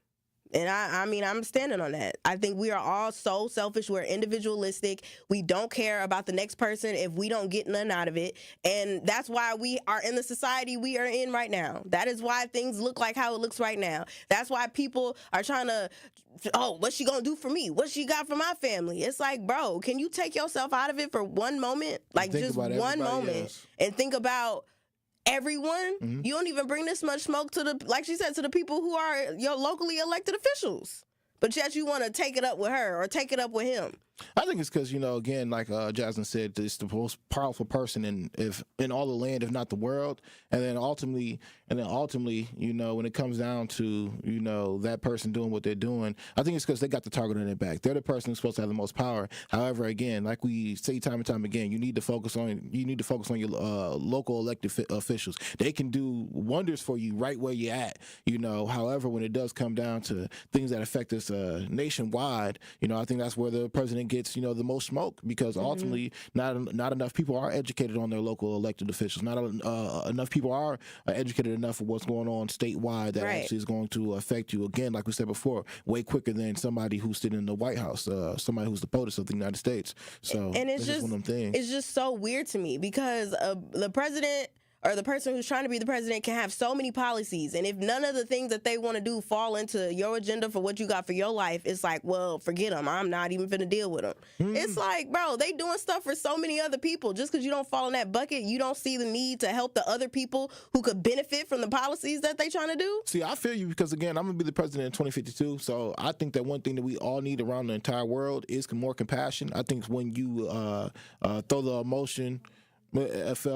And I'm standing on that. I think we are all so selfish. We're individualistic. We don't care about the next person if we don't get none out of it. And that's why we are in the society we are in right now. That is why things look like how it looks right now. That's why people are trying to, what's she gonna do for me? What she got for my family? It's like, bro, can you take yourself out of it for one moment? Like, just one moment. And think about everyone. Mm-hmm. You don't even bring this much smoke to like she said, to the people who are your locally elected officials. But yet you want to take it up with her or take it up with him. I think it's because, again, like Jasmine said, it's the most powerful person in all the land, if not the world. And then ultimately, when it comes down to, that person doing what they're doing, I think it's because they got the target on their back. They're the person who's supposed to have the most power. However, again, like we say time and time again, you need to focus on your local elected officials. They can do wonders for you right where you're at. However, when it does come down to things that affect us nationwide, I think that's where the president gets the most smoke, because ultimately not enough people are educated on their local elected officials. Not enough people are educated enough of what's going on statewide that actually is going to affect you, again, like we said before, way quicker than somebody who's sitting in the White House, somebody who's the POTUS of the United States. So and it's just one of them things. It's just so weird to me because the president or the person who's trying to be the president can have so many policies, and if none of the things that they want to do fall into your agenda for what you got for your life, it's like, well, forget them. I'm not even finna deal with them. It's like, bro, they doing stuff for so many other people. Just because you don't fall in that bucket, you don't see the need to help the other people who could benefit from the policies that they trying to do. See, I feel you, because again, I'm gonna be the president in 2052. So I think that one thing that we all need around the entire world is more compassion. I think when you throw the emotion, if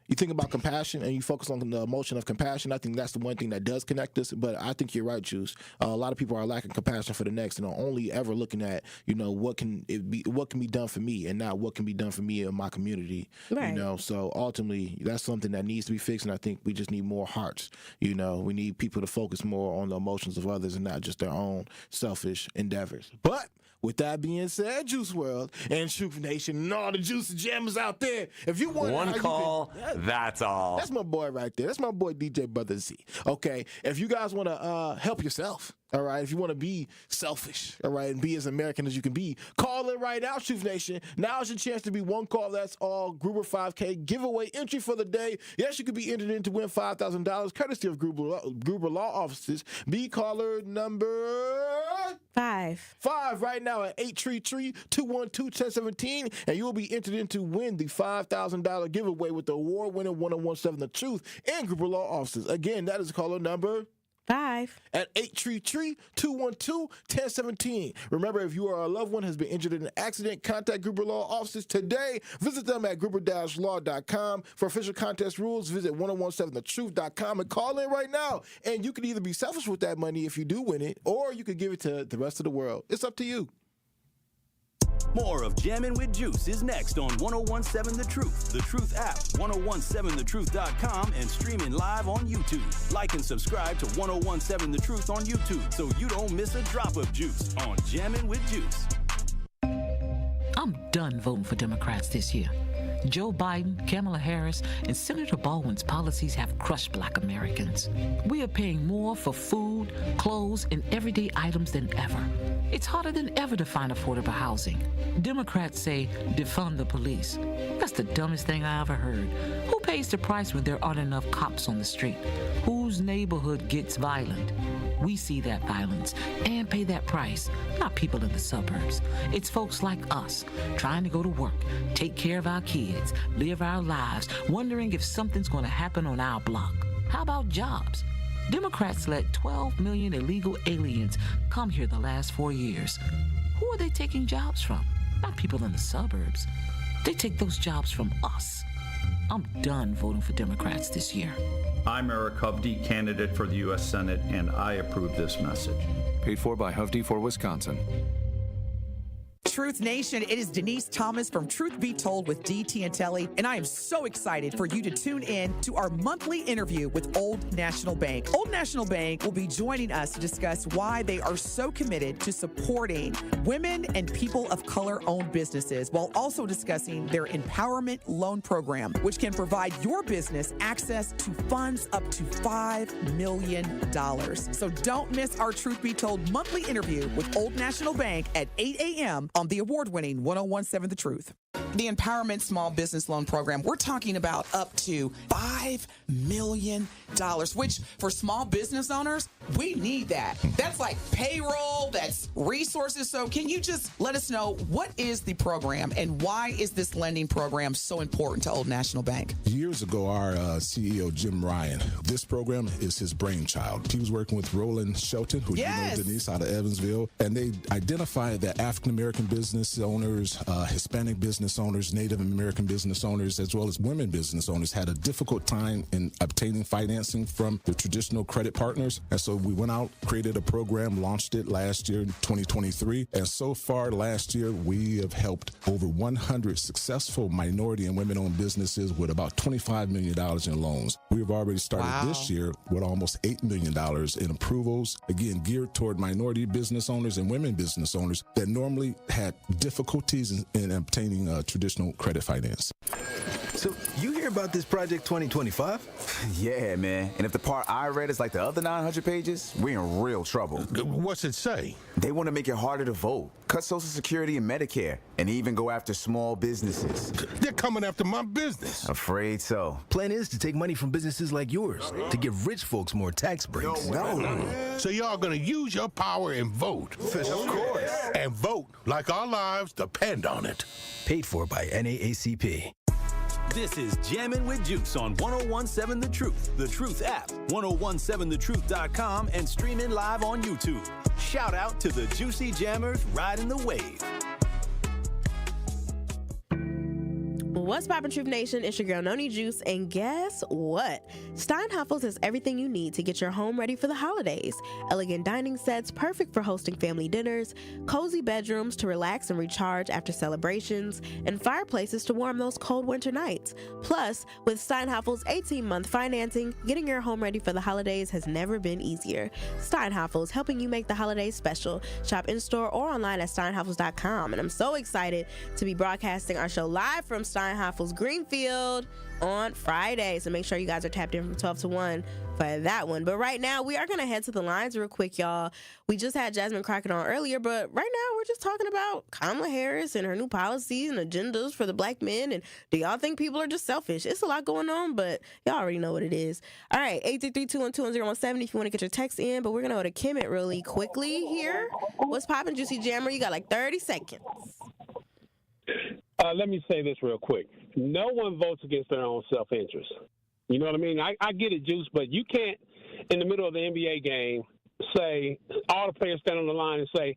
you think about compassion and you focus on the emotion of compassion, I think that's the one thing that does connect us. But I think you're right, Juice. A lot of people are lacking compassion for the next and are only ever looking at, what can be done for me, and not what can be done for me in my community. Right. So ultimately, that's something that needs to be fixed, and I think we just need more hearts. We need people to focus more on the emotions of others and not just their own selfish endeavors. But with that being said, Juice World and Truth Nation and all the Juice Jammers out there, if you want one call, that's all. That's my boy right there. That's my boy DJ Brother Z. Okay, if you guys want to help yourself, all right, if you want to be selfish, all right, and be as American as you can be, call in right now, Truth Nation. Now's your chance to be one call. That's all. Gruber 5K giveaway entry for the day. Yes, you could be entered in to win $5,000 courtesy of Gruber Law Offices. Be caller number 5 right now at 833-212-1017, and you will be entered in to win the $5,000 giveaway with the award-winning 1017 The Truth and Gruber Law Offices. Again, that is caller number 5 at 833-212-1017. Remember, if you or a loved one has been injured in an accident, contact Gruber Law Offices today. Visit them at gruber-law.com. For official contest rules, visit 1017thetruth.com and call in right now. And you can either be selfish with that money if you do win it, or you could give it to the rest of the world. It's up to you. More of Jammin' with Juice is next on 1017 The Truth, The Truth app, 1017thetruth.com, and streaming live on YouTube. Like and subscribe to 1017 The Truth on YouTube so you don't miss a drop of juice on Jammin' with Juice. I'm done voting for Democrats this year. Joe Biden, Kamala Harris, and Senator Baldwin's policies have crushed Black Americans. We are paying more for food, clothes, and everyday items than ever. It's harder than ever to find affordable housing. Democrats say defund the police. That's the dumbest thing I ever heard. Who pays the price when there aren't enough cops on the street? Whose neighborhood gets violent? We see that violence and pay that price, not people in the suburbs. It's folks like us trying to go to work, take care of our kids, live our lives, wondering if something's going to happen on our block. How about jobs? Democrats let 12 million illegal aliens come here the last 4 years. Who are they taking jobs from? Not people in the suburbs. They take those jobs from us. I'm done voting for Democrats this year. I'm Eric Hovde, candidate for the U.S. Senate, and I approve this message. Paid for by Hovde for Wisconsin. Truth Nation, it is Denise Thomas from Truth Be Told with DT and Telly, and I am so excited for you to tune in to our monthly interview with Old National Bank. Old National Bank will be joining us to discuss why they are so committed to supporting women and people of color-owned businesses, while also discussing their Empowerment Loan Program, which can provide your business access to funds up to $5 million. So don't miss our Truth Be Told monthly interview with Old National Bank at 8 a.m. on the award-winning 1017 The Truth. The Empowerment Small Business Loan Program, we're talking about up to $5 million, which for small business owners, we need that. That's like payroll, that's resources. So can you just let us know, what is the program and why is this lending program so important to Old National Bank? Years ago, our CEO, Jim Ryan, this program is his brainchild. He was working with Roland Shelton, who you know, Denise, out of Evansville, and they identified that African-American business owners, Hispanic business owners, Native American business owners, as well as women business owners had a difficult time in obtaining financing from the traditional credit partners. And so we went out, created a program, launched it last year in 2023. And so far last year, we have helped over 100 successful minority and women-owned businesses with about $25 million in loans. We've already started this year with almost $8 million in approvals, again, geared toward minority business owners and women business owners that normally had difficulties in obtaining traditional credit finance. So you hear about this Project 2025? Yeah, man. And if the part I read is like the other 900 pages, we're in real trouble. What's it say? They want to make it harder to vote. cut Social Security and Medicare, and even go after small businesses. They're coming after my business. Afraid so. Plan is to take money from businesses like yours to give rich folks more tax breaks. No. So y'all gonna use your power and vote. Of course. And vote like our lives depend on it. Paid for by NAACP. This is Jammin' with Juice on 1017 The Truth, The Truth app, 1017thetruth.com, and streaming live on YouTube. Shout out to the Juicy Jammers riding the wave. What's poppin', Truth Nation? It's your girl, Noni Juice, and guess what? Steinhafels has everything you need to get your home ready for the holidays. Elegant dining sets, perfect for hosting family dinners, cozy bedrooms to relax and recharge after celebrations, and fireplaces to warm those cold winter nights. Plus, with Steinhafels' 18-month financing, getting your home ready for the holidays has never been easier. Steinhafels, helping you make the holidays special. Shop in-store or online at steinhafels.com. And I'm so excited to be broadcasting our show live from Steinhafels Greenfield on Friday, so make sure you guys are tapped in from 12 to 1 for that one. But right now we are going to head to the lines real quick, y'all. We just had Jasmine Crockett on earlier, but right now we're just talking about Kamala Harris and her new policies and agendas for the black men. And do y'all think people are just selfish? It's a lot going on, but y'all already know what it is. All right, 833-212-1017 if you want to get your text in, but we're going to go to Kimmit really quickly here. What's poppin', Juicy Jammer? You got like 30 seconds. Let me say this real quick. No one votes against their own self-interest. You know what I mean? I get it, Juice, but you can't, in the middle of the NBA game, say, all the players stand on the line and say,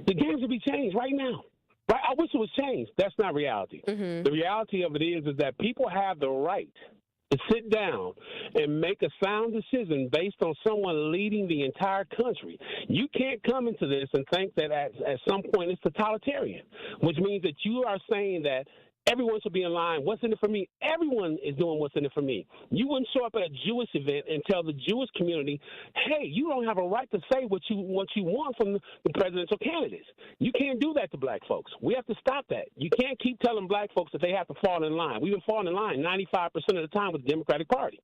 the games will be changed right now. Right? I wish it was changed. That's not reality. Mm-hmm. The reality of it is that people have the right to sit down and make a sound decision based on someone leading the entire country. You can't come into this and think that at some point it's totalitarian, which means that you are saying that everyone should be in line. What's in it for me? Everyone is doing what's in it for me. You wouldn't show up at a Jewish event and tell the Jewish community, hey, you don't have a right to say what you want from the presidential candidates. You can't do that to black folks. We have to stop that. You can't keep telling black folks that they have to fall in line. We've been falling in line 95% of the time with the Democratic Party.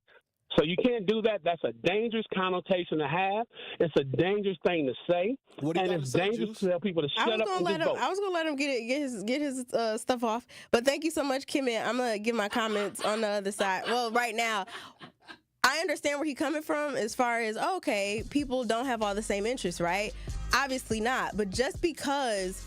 So you can't do that. That's a dangerous connotation to have. It's a dangerous thing to say. And it's dangerous to tell people to shut up and just vote. I was going to let him get his stuff off. But thank you so much, Kimmit. I'm going to give my comments on the other side. Well, right now, I understand where he's coming from as far as, okay, people don't have all the same interests, right? Obviously not. But just because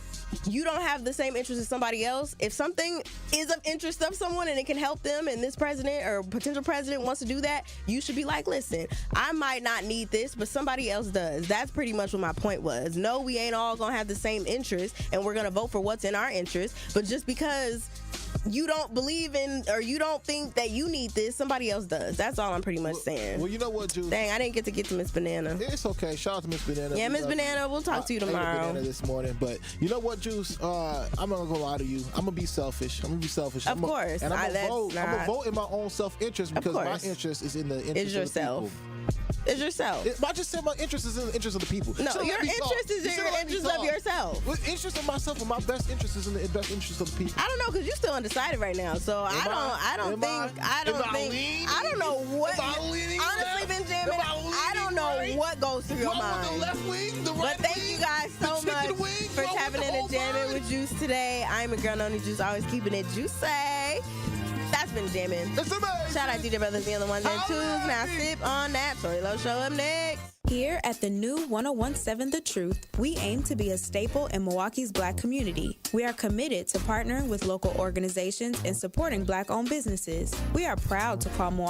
you don't have the same interest as somebody else, if something is of interest of someone and it can help them and this president or potential president wants to do that, you should be like, listen, I might not need this, but somebody else does. That's pretty much what my point was. No, we ain't all gonna have the same interest and we're gonna vote for what's in our interest, but just because you don't believe in or you don't think that you need this, somebody else does. That's all I'm pretty much saying. Well, you know what, Juice? Dang, I didn't get to Miss Banana. It's okay. Shout out to Miss Banana. Yeah, Miss Banana, we'll talk to you tomorrow. I ate a banana this morning, but you know what, Juice? I'm not gonna lie to you. I'm gonna be selfish. Of course. And I'm gonna vote in my own self-interest because my interest is in the interest of the people. It's yourself. I just said my interest is in the interest of the people. No, your interest is in the interest of yourself. The interest of myself and my best interest is in the best interest of the people. I don't know because you're still undecided right now. So I don't know what. Honestly, Benjamin, I don't know what goes through your mind. But thank you guys so much for tapping in and jamming with Juice today. I'm your girl, Noni Juice, always keeping it juicy. That's been Jammin'. Shout out DJ Brothers, the other ones and twos. Now sip on that. Tori Lowe show up next. Here at the new 1017 The Truth, we aim to be a staple in Milwaukee's Black community. We are committed to partnering with local organizations and supporting Black-owned businesses. We are proud to call Milwaukee